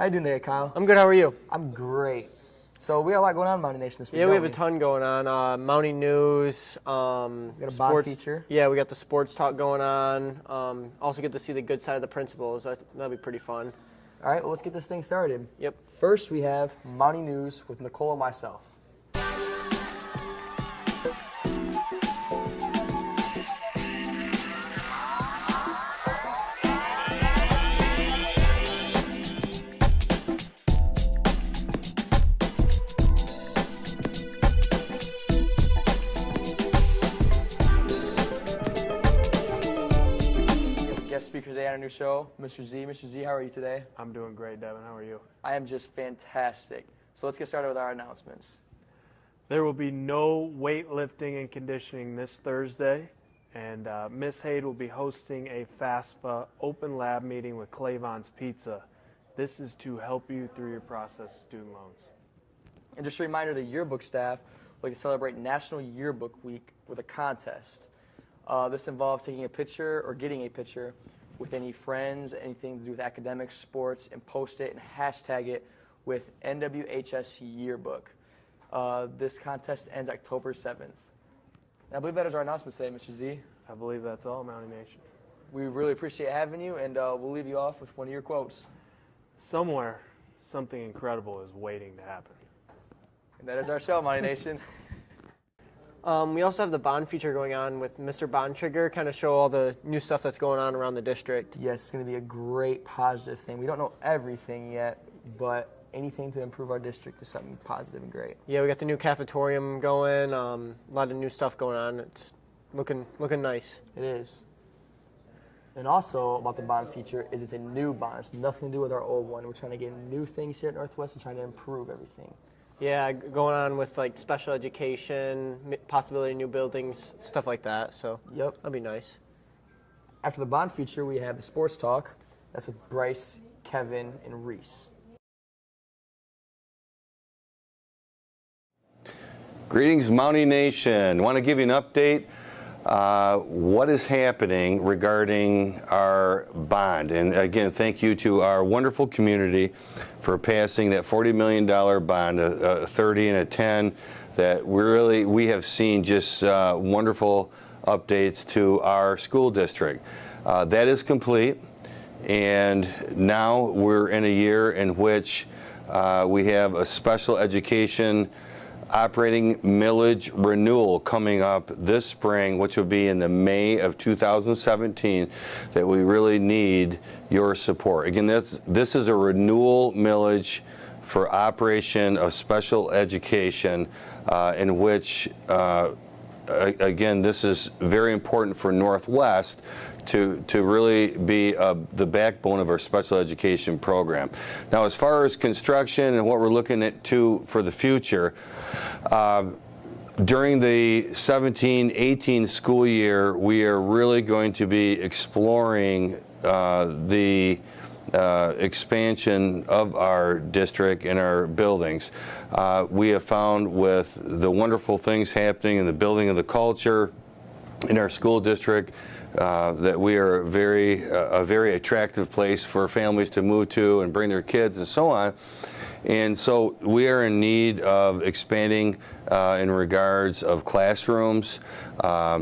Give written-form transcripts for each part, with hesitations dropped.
How you doing today, Kyle? I'm good. How are you? I'm great. So we got a lot going on in Mountie Nation this week. Yeah, we have a ton going on. Mountie news. We got a sports bond feature. Yeah, we got the sports talk going on. Also get to see the good side of the principals. That'll be pretty fun. All right, well, let's get this thing started. Yep. First, we have Mountie News with Nicole and myself. Guest speaker today on our new show, Mr. Z. Mr. Z, how are you today? I'm doing great, Devin. How are you? I am just fantastic. So let's get started with our announcements. There will be no weightlifting and conditioning this Thursday, and Miss Haid will be hosting a FAFSA open lab meeting with Clavon's Pizza. This is to help you through your process of student loans. And just a reminder, the yearbook staff will celebrate National Yearbook Week with a contest. This involves taking a picture or getting a picture with any friends, anything to do with academics, sports, and post it and hashtag it with NWHS Yearbook. This contest ends October 7th. And I believe that is our announcement today, Mr. Z. I believe that's all, Mountie Nation. We really appreciate having you, and we'll leave you off with one of your quotes. Somewhere, something incredible is waiting to happen. And that is our show, Mountie Nation. We also have the bond feature going on with Mr. Bond Trigger, kind of show all the new stuff that's going on around the district. Yes, it's going to be a great positive thing. We don't know everything yet, but anything to improve our district is something positive and great. Yeah, we got the new cafetorium going, a lot of new stuff going on. It's looking nice. It is. And also about the bond feature is it's a new bond. It's nothing to do with our old one. We're trying to get new things here at Northwest and trying to improve everything. Yeah, going on with like special education, possibility of new buildings, stuff like that. So Yep. that'll be nice. After the bond feature, we have the sports talk. That's with Bryce, Kevin, and Reese. Greetings, Mountie Nation. Want to give you an update what is happening regarding our bond. And again, thank you to our wonderful community for passing that $40 million bond, a 30 and a 10, that we have seen just wonderful updates to our school district. That is complete, and now we're in a year in which we have a special education operating millage renewal coming up this spring, which will be in the May of 2017, that we really need your support. Again, this is a renewal millage for operation of special education in which, again, this is very important for Northwest to really be the backbone of our special education program. Now, as far as construction and what we're looking at for the future, during the 17-18 school year, we are really going to be exploring the expansion of our district and our buildings. We have found with the wonderful things happening in the building of the culture in our school district that we are a very attractive place for families to move to and bring their kids and so on. And so we are in need of expanding in regards of classrooms,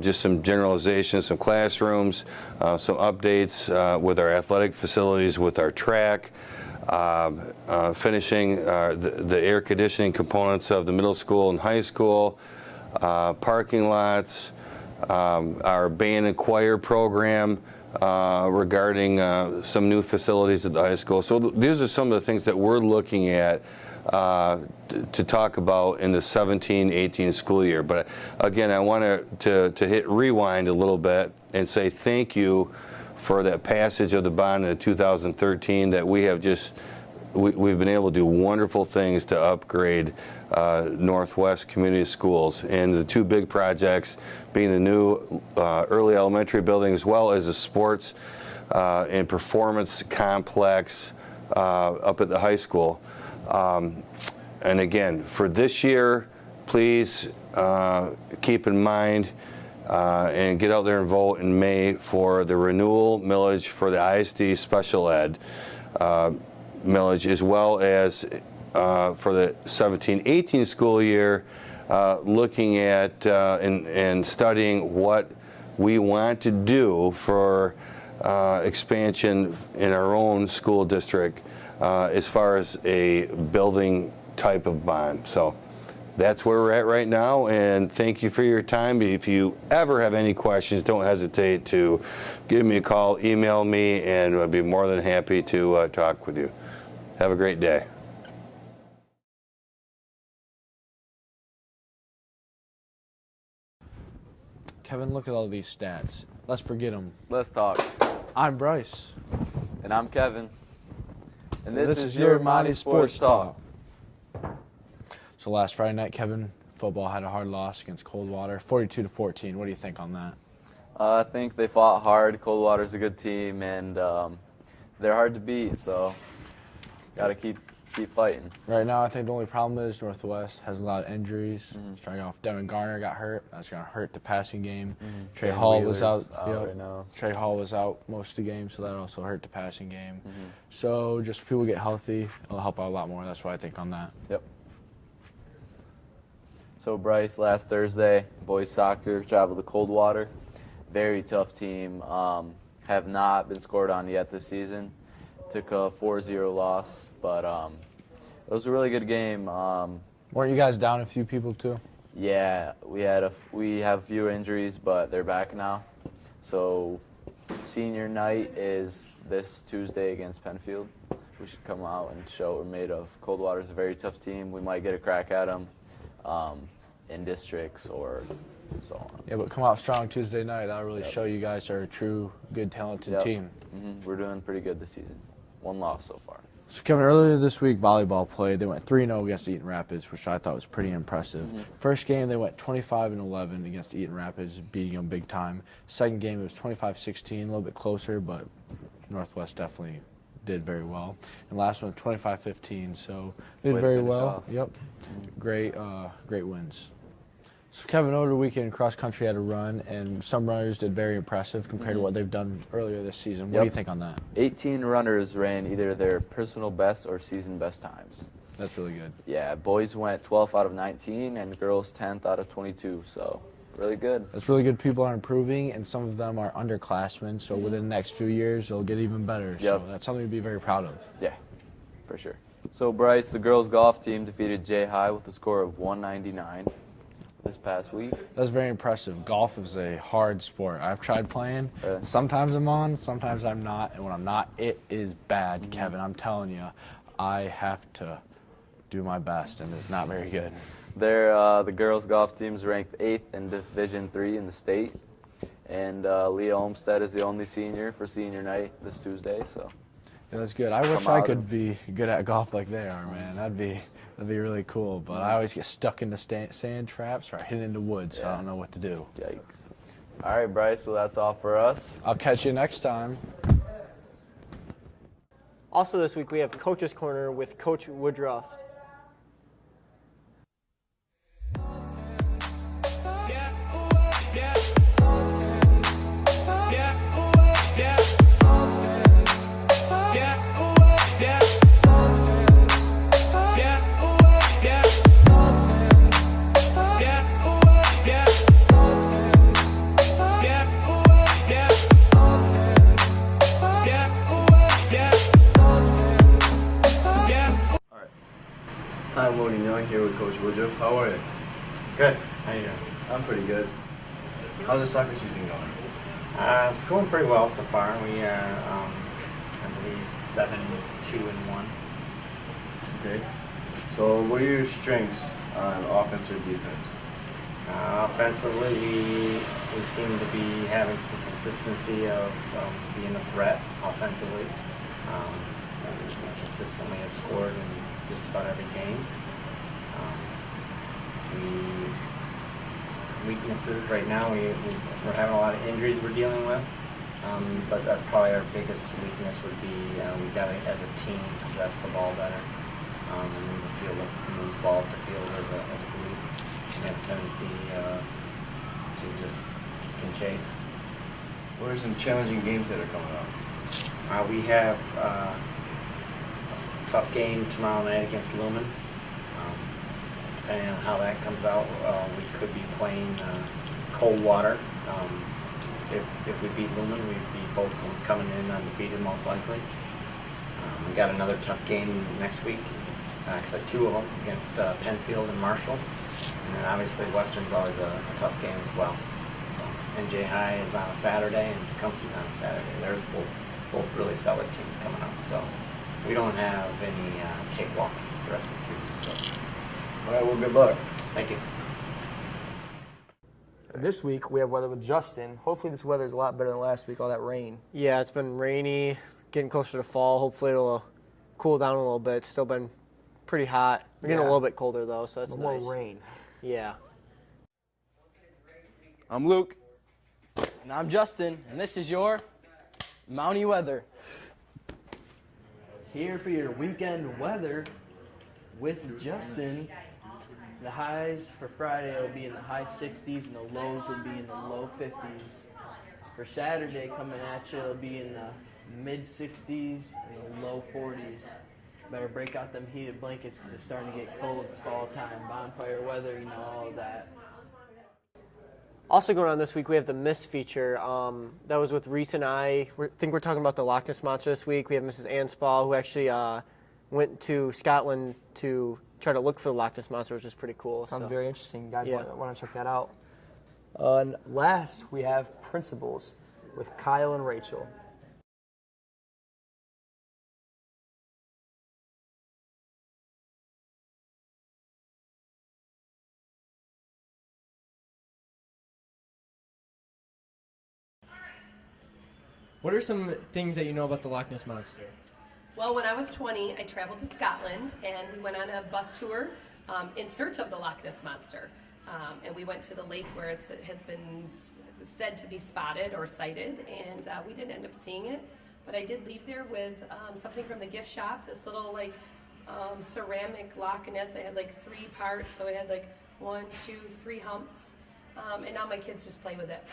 just some generalizations, some classrooms, some updates with our athletic facilities, with our track, finishing the air conditioning components of the middle school and high school, parking lots, our band and choir program, regarding some new facilities at the high school. So these are some of the things that we're looking at to talk about in the 17-18 school year. But again, I want to hit rewind a little bit and say thank you for that passage of the bond in 2013 that we have we've been able to do wonderful things to upgrade Northwest Community Schools, and the two big projects being the new early elementary building as well as the sports and performance complex up at the high school. And again, for this year, please keep in mind and get out there and vote in May for the renewal millage for the ISD special ed. millage, as well as for the 17-18 school year, looking at and studying what we want to do for expansion in our own school district as far as a building type of bond. So that's where we're at right now, and thank you for your time. If you ever have any questions, don't hesitate to give me a call, email me, and I'd be more than happy to talk with you. Have a great day. Kevin, look at all these stats. Let's forget them. Let's talk. I'm Bryce. And I'm Kevin. And this is your your Mountie Sports Talk. So last Friday night, Kevin, football had a hard loss against Coldwater, 42-14. What do you think on that? I think they fought hard. Coldwater's a good team, and they're hard to beat, so got to keep fighting. Right now, I think the only problem is Northwest has a lot of injuries. Starting off, Devin Garner got hurt. That's going to hurt the passing game. Trey Sam Hall Wheeler's was out. right now. Trey Hall was out most of the game, so that also hurt the passing game. So just if people get healthy, it'll help out a lot more. That's what I think on that. Yep. So Bryce, last Thursday, boys soccer traveled to Coldwater. Very tough team. Have not been scored on yet this season. Took a 4-0 loss, but it was a really good game. Weren't you guys down a few people too? Yeah, we have a few injuries, but they're back now. So senior night is this Tuesday against Penfield. We should come out and show what we're made of. Coldwater's a very tough team. We might get a crack at them in districts or so on. Yeah, but come out strong Tuesday night. That'll really show you guys are a true, good, talented team. We're doing pretty good this season. One loss so far. So, Kevin, earlier this week, volleyball played. They went 3-0 against Eaton Rapids, which I thought was pretty impressive. First game, they went 25-11 against Eaton Rapids, beating them big time. Second game, it was 25-16, a little bit closer, but Northwest definitely did very well. And last one, 25-15, so did Way to very finish well. off. Yep, great wins. So, Kevin, over the weekend, cross country had a run, and some runners did very impressive compared to what they've done earlier this season. What do you think on that? 18 runners ran either their personal best or season best times. That's really good. Yeah, boys went 12th out of 19 and girls 10th out of 22, so really good. That's really good. People are improving, and some of them are underclassmen, so within the next few years, they'll get even better. Yep. So that's something to be very proud of. Yeah, for sure. So Bryce, the girls golf team defeated Jay High with a score of 199 this past week. That's very impressive. Golf is a hard sport. I've tried playing. Really? Sometimes I'm on, sometimes I'm not, and when I'm not, it is bad, Kevin. I'm telling you, I have to do my best, and it's not very good. The girls golf team's ranked 8th in Division III in the state, and Leah Olmstead is the only senior for senior night this Tuesday. So Yeah, that's good. I wish Come I out could and- be good at golf like they are, man. That'd be really cool. But I always get stuck in the sand traps or I hit into woods, so I don't know what to do. yikes. All right, Bryce. Well, that's all for us. I'll catch you next time. Also this week we have Coach's Corner with Coach Woodruff. Hi, I'm Logan Young here with Coach Woodruff. How are you? Good. How you doing? I'm pretty good. How's the soccer season going? It's going pretty well so far. We are, I believe, 7-2-1. Okay. So, what are your strengths on offense or defense? Offensively, we seem to be having some consistency of being a threat offensively. We consistently have scored in just about every game. Weaknesses right now, we're having a lot of injuries we're dealing with, but probably our biggest weakness would be we've got to, as a team, possess the ball better and move the ball up the field as a group. We have a tendency to just kick and chase. What are some challenging games that are coming up? We have tough game tomorrow night against Lumen. Depending on how that comes out, we could be playing Coldwater. If we beat Lumen, we'd be both coming in undefeated most likely. We got another tough game next week, actually 2 of them, against Penfield and Marshall. And then obviously Western's always a tough game as well. So NJ High is on a Saturday and Tecumseh's on a Saturday. They're both really solid teams coming up. So we don't have any cakewalks the rest of the season. So. All right, well, good luck. Thank you. And this week we have weather with Justin. Hopefully this weather is a lot better than last week, all that rain. Yeah, it's been rainy, getting closer to fall. Hopefully it'll cool down a little bit. It's still been pretty hot. We're getting a little bit colder though, so that's No nice. more rain. Yeah. I'm Luke. And I'm Justin, and this is your Mountie weather. Here for your weekend weather with Justin. The highs for Friday will be in the high 60s and the lows will be in the low 50s. For Saturday coming at you, it'll be in the mid 60s and the low 40s. Better break out them heated blankets because it's starting to get cold. It's fall time, bonfire weather, you know, all of that. Also going on this week, we have the Miss feature. That was with Reese and I. I think we're talking about the Loch Ness Monster this week. We have Mrs. Anspall, who actually went to Scotland to try to look for the Loch Ness Monster, which is pretty cool. Sounds so. very interesting. You guys Yeah. want to check that out. And last, we have Principles with Kyle and Rachel. What are some things that you know about the Loch Ness Monster? Well, when I was 20, I traveled to Scotland and we went on a bus tour in search of the Loch Ness Monster. And we went to the lake where it has been said to be spotted or sighted, and we didn't end up seeing it. But I did leave there with something from the gift shop, this little like ceramic Loch Ness. I had like 3 parts, so I had like 1, 2, 3 humps, and now my kids just play with it.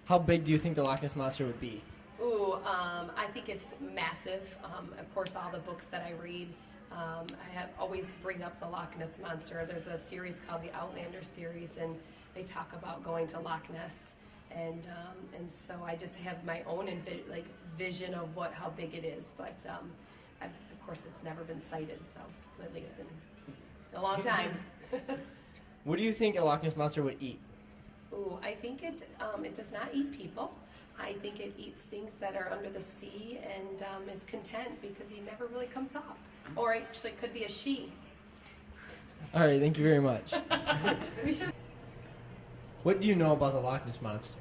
How big do you think the Loch Ness Monster would be? Ooh, I think it's massive. Of course, all the books that I read, I always bring up the Loch Ness Monster. There's a series called the Outlander series, and they talk about going to Loch Ness, and so I just have my own vision of how big it is. But of course, it's never been sighted, so at least in a long time. What do you think a Loch Ness Monster would eat? Ooh, I think it does not eat people. I think it eats things that are under the sea and is content because he never really comes up. Or actually, it could be a she. All right, thank you very much. We should. What do you know about the Loch Ness Monster?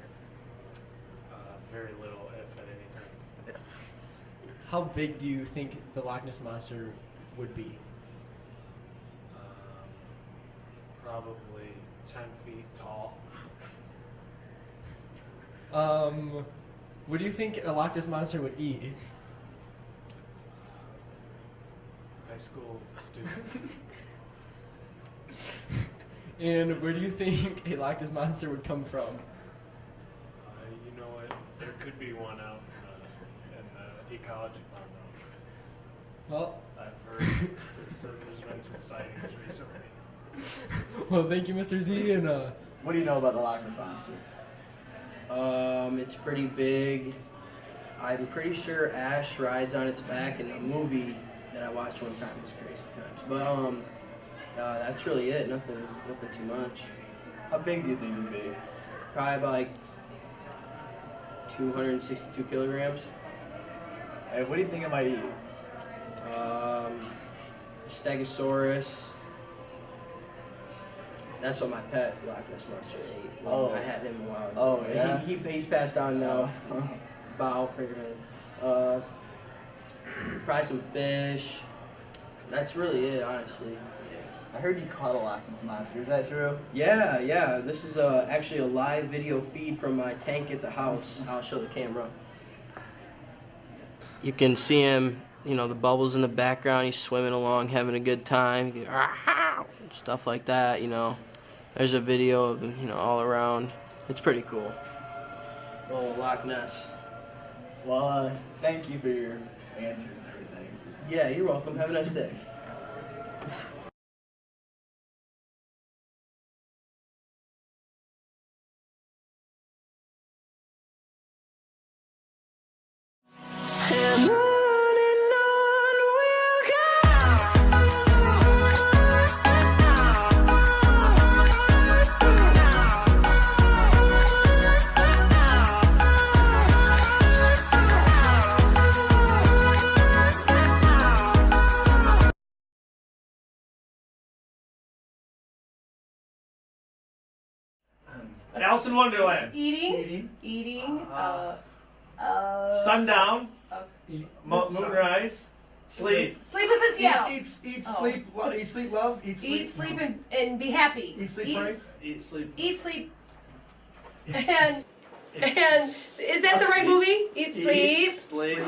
Very little, if anything. How big do you think the Loch Ness Monster would be? Probably 10 feet tall. What do you think a Loch Ness Monster would eat? High school students. And where do you think a Loch Ness Monster would come from? You know what? There could be one out in the ecology pond. Well, I've heard there's been some sightings recently. well, thank you, Mr. Z. And What do you know about the Loch Ness Monster? It's pretty big. I'm pretty sure Ash rides on its back in a movie that I watched one time. It's crazy times. But that's really it. Nothing too much. How big do you think it'd be? Probably about like 262 kilograms. Hey, what do you think it might eat? Stegosaurus. That's what my pet Loch Ness Monster ate. Oh. I had him a while ago. Oh, yeah? He's passed on now. About probably some fish. That's really it, honestly. I heard you caught a Loch Ness Monster. Is that true? Yeah. This is actually a live video feed from my tank at the house. I'll show the camera. You can see him, the bubbles in the background. He's swimming along, having a good time. Stuff like that, There's a video of him, all around. It's pretty cool. Oh, Loch Ness. Well, thank you for your answers and everything. Yeah, you're welcome. Have a nice day. Alice in Wonderland. Eating. Sundown. Moonrise. Sleep. Sleepless in Seattle. Eat, Oh. sleep, eat, sleep, love. Eat, sleep, and be happy. Eat, sleep, pray. Eat, sleep. Eat, sleep. And is that the right movie? Eat, sleep. Sleep.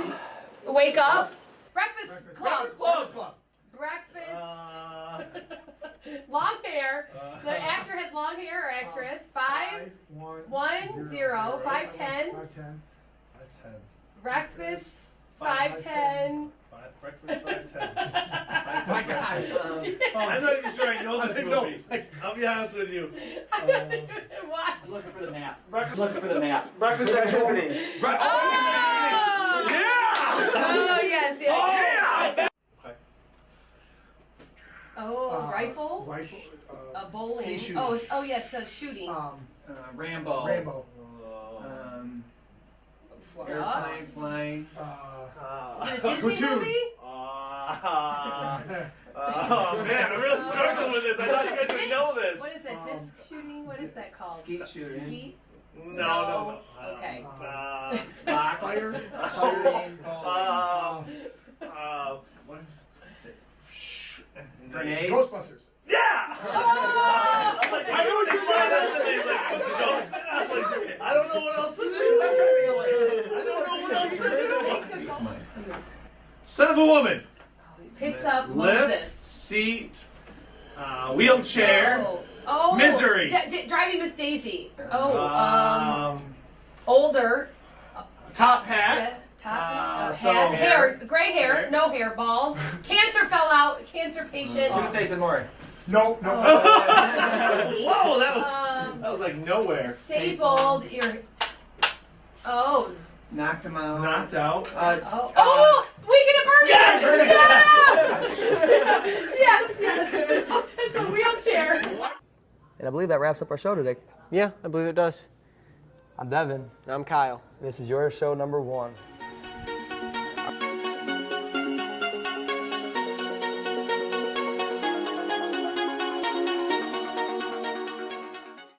Wake up. Breakfast Club. Breakfast. Long hair. The actor has long hair or actress. 5'10". 5'10". Breakfast 5'10". Breakfast 5'10". My gosh. I'm not even sure I know this movie. I'll be honest with you. I don't even watch. Looking for the map. Breakfast activities. Oh! Yeah! Oh, yes. Oh, yeah! Oh, rifle? Bowling. Oh, yes, shooting. Rambo. Airplane, flying. Is it a Disney movie? Oh man, I'm really struggling with this. I thought you guys would know this. What is that? Disc shooting? What is that called? Skeet shooting. Skeet? No. Okay. Fire. Grenade. Ghostbusters. Yeah! Oh! I knew what you wanted to say. Like, ghost. I was like, I don't know what else to do. I don't know what else to do. Son of a woman. Picks up Lift, Moses. seat, wheelchair. Oh. Misery. Driving Miss Daisy. Oh. Older. Top hat. Top hat. Hair. Gray hair. No hair. Bald. Cancer fell out. Cancer patient. Tuesdays and more. No. Whoa, that was like nowhere. Stapled. Knocked him out. Knocked out. Weekend at Bernie's. Yes! Yes. It's a wheelchair. And I believe that wraps up our show today. Yeah, I believe it does. I'm Devin. And I'm Kyle. This is your show number 1.